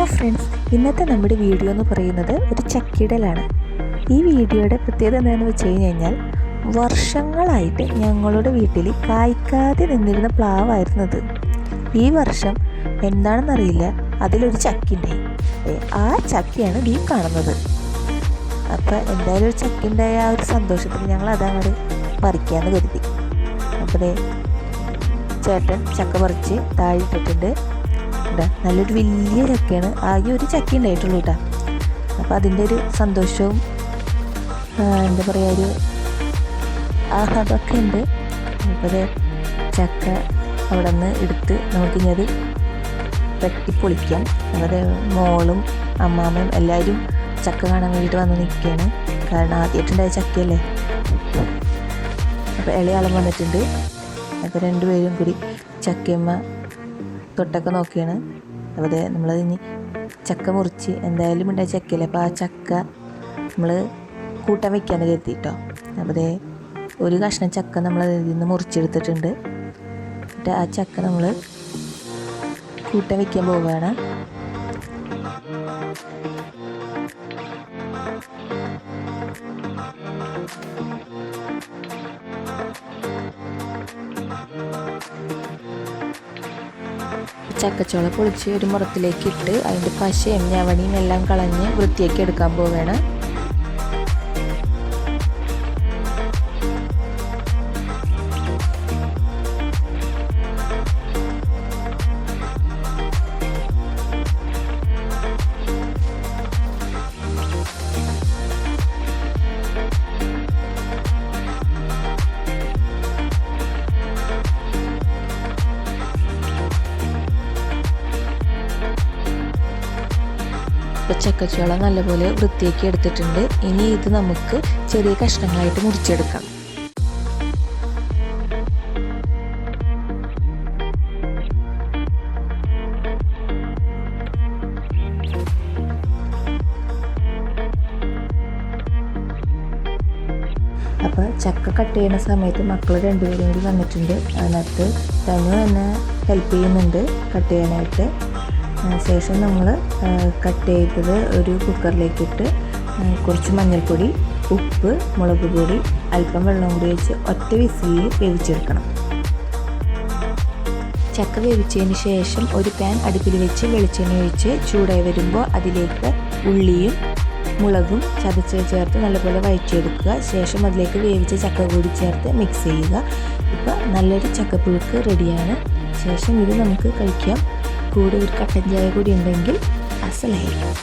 Hello friends, ഇന്നത്തെ നമ്മുടെ video എന്ന് പറയുന്നത് ഒരു ചക്കിടലാണ്. ഈ വീഡിയോയുടെ പ്രത്യേകത എന്താണെന്ന് വെച്ച് കഴിഞ്ഞാൽ വർഷങ്ങളായിട്ട് ഞങ്ങളുടെ വീട്ടിൽ കായ്ക്കാതെ നിന്നിരുന്ന പ്ലാവായിരുന്നത്. ഈ വർഷം എന്താണെന്നറിയില്ല, അതിലൊരു ചക്കിണ്ടായി. ആ ചക്കയാണ് ഈ കാണുന്നത്. അപ്പോൾ എന്തായാലും ഒരു ചക്കിണ്ടായ ആ ഒരു സന്തോഷത്തിൽ ഞങ്ങൾ അതങ്ങോട്ട് പറിക്കാമെന്ന് കരുതി. അപ്പോൾ ചേട്ടൻ ചക്ക പറിച്ച് താഴെ ഇട്ടിട്ടുണ്ട്. നല്ലൊരു വലിയ ചക്കയാണ്, ആകെ ഒരു ചക്ക ഉണ്ടായിട്ടുള്ളൂ കേട്ടോ. അപ്പോൾ അതിൻ്റെ ഒരു സന്തോഷവും എന്താ പറയുക, ഒരു ആഹ്ലാദമൊക്കെ ഉണ്ട്. അപ്പോൾ ചക്ക അവിടെ നിന്ന് എടുത്ത് നമുക്കിഞ്ഞത് വെട്ടിപ്പൊളിക്കാം. അപ്പോൾ മോളും അമ്മാമ്മയും എല്ലാവരും ചക്ക കാണാൻ വേണ്ടിയിട്ട് വന്ന് നിൽക്കുകയാണ്. കാരണം ആദ്യമായിട്ടുണ്ടായ ചക്കയല്ലേ. അപ്പോൾ ഇളയാളും വന്നിട്ടുണ്ട്. അപ്പോൾ രണ്ടുപേരും കൂടി ചക്കയമ്മ തൊട്ടൊക്കെ നോക്കിയാണ്. അപ്പോൾ നമ്മളത് ഇനി ചക്ക മുറിച്ച് എന്തായാലും ഉണ്ടായ ചക്കയല്ലേ, അപ്പോൾ ആ ചക്ക നമ്മൾ കൂട്ടാൻ വയ്ക്കാമെന്ന് കരുതിയിട്ടോ. അപ്പോൾ ഒരു കഷ്ണം ചക്ക നമ്മൾ അതിൽ നിന്ന് മുറിച്ചെടുത്തിട്ടുണ്ട്. എന്നിട്ട് ആ ചക്ക നമ്മൾ കൂട്ടാൻ വയ്ക്കാൻ പോവുകയാണ്. ചക്കച്ചോള പൊളിച്ച് ഒരു മുറത്തിലേക്ക് ഇട്ട് അതിൻ്റെ പശയും ഞവണിയും എല്ലാം കളഞ്ഞ് വൃത്തിയാക്കി എടുക്കാൻ പോവുകയാണ്. ചക്കച്ചോള നല്ലപോലെ വൃത്തിയാക്കി എടുത്തിട്ടുണ്ട്. ഇനി ഇത് നമുക്ക് ചെറിയ കഷ്ണങ്ങളായിട്ട് മുറിച്ചെടുക്കാം. അപ്പോൾ ചക്ക കട്ട് ചെയ്യുന്ന സമയത്ത് മക്കൾ രണ്ടുപേരും കൂടി വന്നിട്ടുണ്ട്. അതിനകത്ത് തനു എന്നെ ഹെൽപ്പ് ചെയ്യുന്നുണ്ട് കട്ട് ചെയ്യാനായിട്ട്. ശേഷം നമ്മൾ കട്ട് ചെയ്തത് ഒരു കുക്കറിലേക്കിട്ട് കുറച്ച് മഞ്ഞൾപ്പൊടി, ഉപ്പ്, മുളക് പൊടി, അല്പം വെള്ളം കൂടി വെച്ച് ഒറ്റ വിസിലിൽ വേവിച്ചെടുക്കണം. ചക്ക വേവിച്ചതിന് ശേഷം ഒരു പാൻ അടുപ്പിൽ വെച്ച് വെളിച്ചെണ്ണ ഒഴിച്ച് ചൂടായി വരുമ്പോൾ അതിലേക്ക് ഉള്ളിയും മുളകും ചതച്ച് ചേർത്ത് നല്ലപോലെ വഴറ്റിയെടുക്കുക. ശേഷം അതിലേക്ക് വേവിച്ച ചക്ക കൂടി ചേർത്ത് മിക്സ് ചെയ്യുക. ഇപ്പോൾ നല്ലൊരു ചക്കപ്പുഴുക്ക് റെഡിയാണ്. ശേഷം ഇത് നമുക്ക് കഴിക്കാം. കൂടെ ഒരു കട്ടൻ ചായ കൂടി ഉണ്ടെങ്കിൽ അസലായിരിക്കും.